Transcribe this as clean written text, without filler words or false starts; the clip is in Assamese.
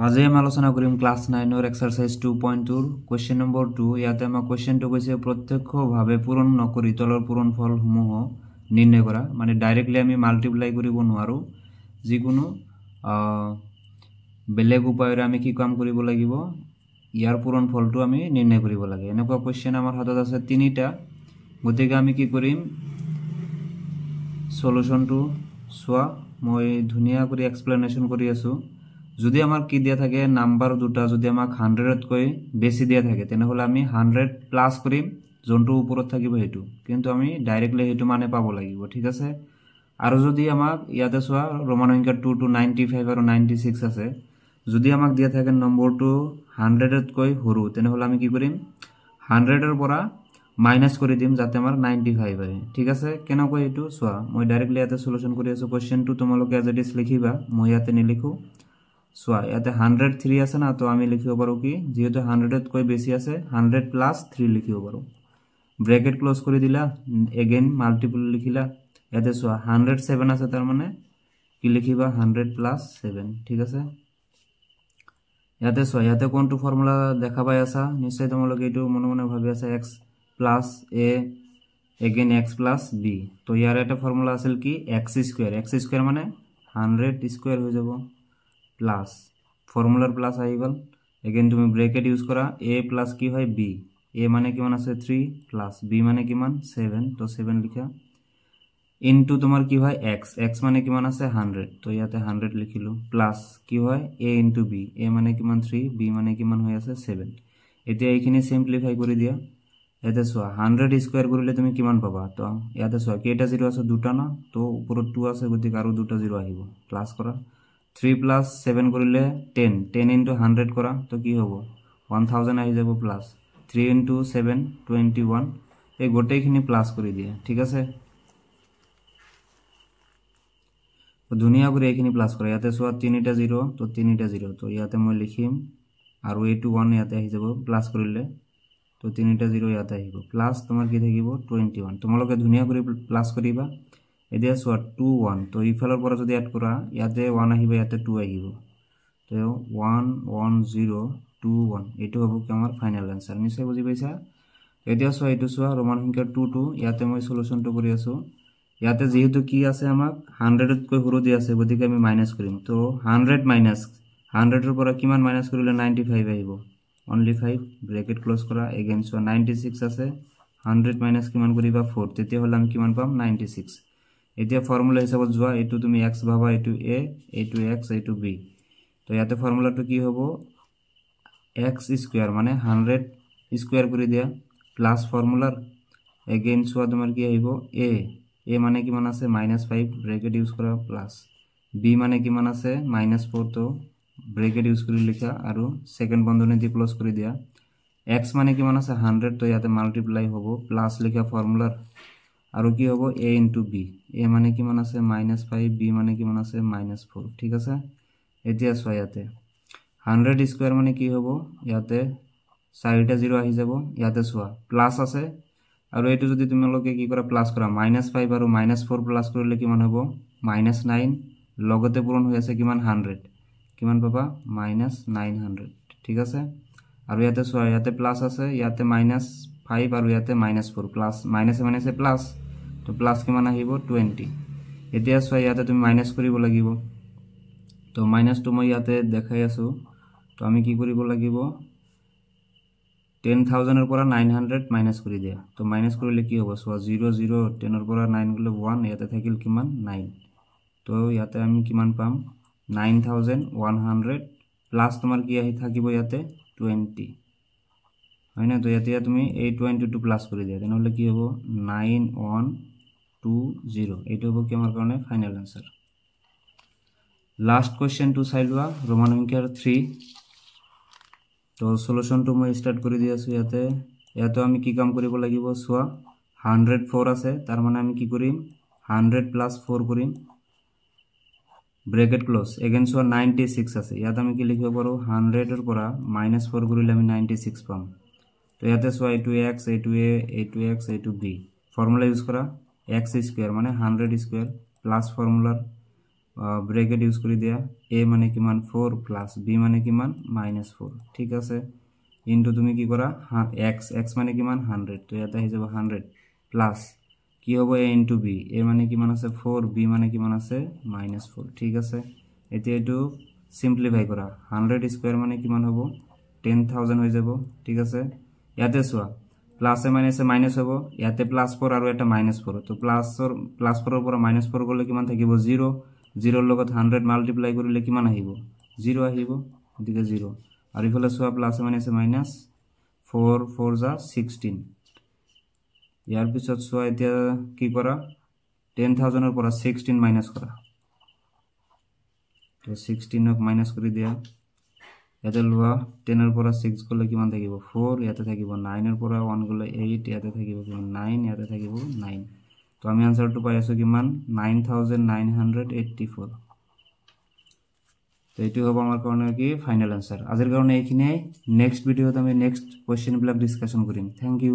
আজি আমি আলোচনা কৰিম ক্লাছ 9 এক্সাৰসাইজ 2.2 কোৱেশ্চন নম্বৰ 2 ইয়াতে আমাৰ কোৱেশ্চনটো কৈছে প্ৰত্যক্ষভাৱে পূৰণ নকৰি তলৰ পূৰণফলসমূহ নিৰ্ণয় কৰা মানে ডাইৰেক্টলি আমি মাল্টিপ্লাই কৰিব নোৱাৰো যিকোনো বেলেগ উপায়েৰে আমি কি কাম কৰিব লাগিব ইয়াৰ পূৰণফলটো আমি নিৰ্ণয় কৰিব লাগে এনেকুৱা কোৱেশ্চন আমাৰ হাতত আছে তিনিটা গতিকে আমি কি কৰিম সলিউশনটো সোৱা মই ধুনিয়া কৰি এক্সপ্লেনেশন কৰি আছো যদি আমাৰ কি দিয়া থাকে নাম্বার দুটা যদি আমাক 100 কৈ বেছি দিয়া থাকে তেনেহলে আমি 100 প্লাস কৰিম যোনটো ওপৰত থাকিব হেতু কিন্তু আমি ডাইৰেক্টলি হেতু মানে পাব লাগিব ঠিক আছে আৰু যদি আমাক ইয়াতে সোৱা ৰোমান সংখ্যা 2 to 95 আৰু 96 আছে যদি আমাক দিয়া থাকে নম্বৰটো 100 কৈ সৰু তেনেহলে আমি কি কৰিম 100 এৰ পৰা মাইনাস কৰি দিম যাতে আমাৰ 95 হয় ঠিক আছে কেনেকৈ হেতু সোৱা মই ডাইৰেক্টলি ইয়াতে সলিউশন কৰি আছো কোৱেশ্চনটো তোমালোকে এজ ইট ইজ লিখিবা মই ইয়াতে নিলিখো সোয়া ইয়াতে 103 আছে না তো আমি লিখিব পাৰো কি যেহেতু 100 কৈ বেছি আছে 100 প্লাস 3 লিখিব পাৰো ব্ৰ্যাকেট ক্লোজ কৰি দিলা এগেইন মাল্টিপল লিখিলা ইয়াতে সোয়া 107 আছে তার মানে কি লিখিবা 100 প্লাস 7 ঠিক আছে ইয়াতে সোয়া ইয়াতে কোনটো ফর্মুলা দেখা পাই আছা নিশ্চয় তোমালোকে এটো মনে মনে ভাবি আছা x plus a again x plus b তো ইয়াৰ এটা ফর্মুলা আছিল কি x স্কয়ার মানে 100 স্কয়ার হৈ যাব প্লাস ফর্মুলার প্লাস আহি গল এগেইন তুমি ব্র্যাকেট ইউজ করা a প্লাস কি হয় b a মানে কিমান আছে 3 প্লাস b মানে কিমান 7 তো 7 লিখা ইনটু তোমার কি হয় x x মানে কিমান আছে 100 তো ইয়াতে 100 লিখিলো প্লাস কি হয় a ইনটু b a মানে কিমান 3 b মানে কিমান হৈ আছে 7 এতিয়া এইখিনি সিম্পলিফাই কৰি দিয়া ইয়াতে সোয়া 100 স্কয়াৰ কৰিলে তুমি কিমান পাবা তো ইয়াতে সোয়া কেটা জিৰো আছে দুটা না তো উপৰত 2 আছে গতিকে আৰু দুটা জিৰো আহিব প্লাস কৰা 3 plus 7 কৰিলে 10 10 into 100 কৰা তো কি হ'ব 1000 আহি যাব প্লাস 3 into 7 21 এই গোটেইখিনি প্লাস কৰি দিয়া ঠিক আছে তো দুনিয়া কৰি এইখিনি প্লাস কৰা ইয়াতে সোয়া 3টা 0 তো 3টা 0 তো ইয়াতে মই লিখিম আৰু এই 1 ইয়াতে আহি যাব প্লাস কৰিলে তো 3টা 0 ইয়াতে আহিব প্লাস তোমাৰ কি থাকিব 21 তোমালোকে দুনিয়া কৰি প্লাস কৰিবা এদিয়া সোয়া 2 1 তো ইফালৰ পৰা যদি এড কৰা ইয়াতে 1 আহিব ইয়াতে 2 আহিব তো 1 1 0 2 1 এটো হ'ব কি আমাৰ ফাইনাল আনসাৰ নিশ্চয় বুজি পাইছা এদিয়া সোয়া এটো সোয়া ৰোমান সংখ্যা 2 2 ইয়াতে মই সলিউশনটো কৰি আছো ইয়াতে যেহেতু কি আছে আমাক 100 কৈ সৰু দি আছে গতিকে আমি মাইনাস কৰিম তো 100 মাইনাস 100 এৰ পৰা কিমান মাইনাস কৰিলে 95 আহিব only 5 ব্ৰ্যাকেট ক্লোজ কৰা এগেইন সোয়া 96 আছে 100 মাইনাস কিমান কৰিবা 4 তেতিয়া হলে আমি কিমান পাম 96 এতিয়া ফৰ্মুলা হিসাবত যোৱা এটো তুমি x ভাবা এটো a এটো x এটো b তো ইয়াতে ফর্মুলাটো কি হ'ব x স্কয়ার মানে 100 স্কয়ার কৰি দিয়া প্লাস ফৰ্মুলাৰ এগেইন সোয়া তোমাৰ কি আহিব a মানে কিমান আছে -5 ব্ৰ্যাকেট ইউজ কৰা প্লাস b মানে কিমান আছে -4 তো ব্ৰ্যাকেট ইউজ কৰি লিখা আৰু সেকেন্ড বন্ধনী দি ক্লোজ কৰি দিয়া x মানে কিমান আছে 100 তো ইয়াতে মাল্টিপ্লাই হ'ব প্লাস লিখা ফর্মুলার আৰু কি হ'ব a into b a মানে কিমান আছে -5 b মানে কিমান আছে -4 ঠিক আছে এতিয়া সোয়া ইয়াতে 100 স্কয়ার মানে কি হ'ব ইয়াতে 4টা 0 আহি যাব ইয়াতে সোয়া প্লাস আছে আৰু এটো যদি তোমালোকে কি কৰা প্লাস কৰা -5 আৰু -4 প্লাস কৰিলে কিমান হ'ব -9 লগতে পূৰণ হৈ আছে কিমান 100 কিমান পাবা -900 ঠিক আছে আৰু ইয়াতে সোয়া ইয়াতে প্লাস আছে ইয়াতে -5 আৰু ইয়াতে -4 প্লাস মাইনাসে প্লাস তো প্লাস কিমান আহিব 20 এতিয়া সোয়া ইয়াতে তুমি মাইনাস কৰিব লাগিব তো মাইনাস তো মই ইয়াতে দেখাই আছো তো আমি কি কৰিব লাগিব 10000 এৰ পৰা 900 মাইনাস কৰি দিয়া তো মাইনাস কৰিলে কি হ'ব সোয়া 0 0 10 এৰ পৰা 9 গলে 1 ইয়াতে থাকিল কিমান 9 তো ইয়াতে আমি কিমান পাম 9100 প্লাস তোমাৰ কি আহি থাকিব ইয়াতে 20 হয় না তো ইয়াতে তুমি এই 22 প্লাস কৰি দিয়া তেনেহলে কি হ'ব 9120 এটো হ'ব কি আমাৰ কাৰণে ফাইনাল আনসাৰ লাস্ট কোশ্চেন টু চাইলোৱা ৰোমান সংখ্যাৰ 3 তো সলিউশনটো মই স্টাৰ্ট কৰি দি আছো ইয়াতে আমি কি কাম কৰিব লাগিব সোয়া 104 আছে তাৰ মানে আমি কি কৰিম 100 প্লাস 4 কৰিম ব্ৰ্যাকেট ক্লোজ এগেইন সোয়া 96 আছে ইয়াত আমি কি লিখিব পাৰো 100 এৰ পৰা -4 কৰিলে আমি 96 পাম তো ইয়াতে সোয়া এটো x এটো a এটো x এটো b ফর্মুলা ইউজ করা x স্কয়ার মানে 100 স্কয়ার প্লাস ফর্মুলার ব্ৰেকেট ইউজ কৰি দিয়া a মানে কিমান 4 প্লাস b মানে কিমান -4 ঠিক আছে ইনটু তুমি কি কৰা x মানে কিমান 100 তো ইয়াতে আহি যাব 100 প্লাস কি হ'ব a ইনটু b a মানে কিমান আছে 4 b মানে কিমান আছে -4 ঠিক আছে এতিয়া এটো সিম্পলিফাই কৰা 100 স্কয়ার মানে কিমান হ'ব 10000 হৈ যাব ঠিক আছে ইয়াতে সোয়া প্লাস এ মাইনাস হ'ব ইয়াতে +4 আৰু এটা -4 তো +4 ৰ পৰা -4 গলে কিমান থাকিব 0 0 ৰ লগত 100 মাল্টিপ্লাই কৰিলে কিমান আহিব 0 আহিব এদিকে 0 আৰু ইফালে সোয়া প্লাস এ মাইনাস 4 4 যা 16 ইয়াৰ পিছত সোয়া এতিয়া কি কৰা 10000 ৰ পৰা 16 মাইনাস কৰা তো 16 ক মাইনাস কৰি দিয়া ইয়াতে লোৱা 10 ৰ পৰা 6 গলে কিমান থাকিব 4 ইয়াতে থাকিব 9 ৰ পৰা 1 গলে 8 ইয়াতে থাকিব কিমান 9 ইয়াতে থাকিব 9 তো আমি আনসাৰটো পাই আছো কিমান 9984 তো এটো হ'ব আমাৰ কাৰণে কি ফাইনাল আনসাৰ আজিৰ কাৰণে এইখিনিয়ে নেক্সট ভিডিওত আমি নেক্সট কোৱেশ্চন বিলাক ডিসকাশন কৰিম থ্যাংক ইউ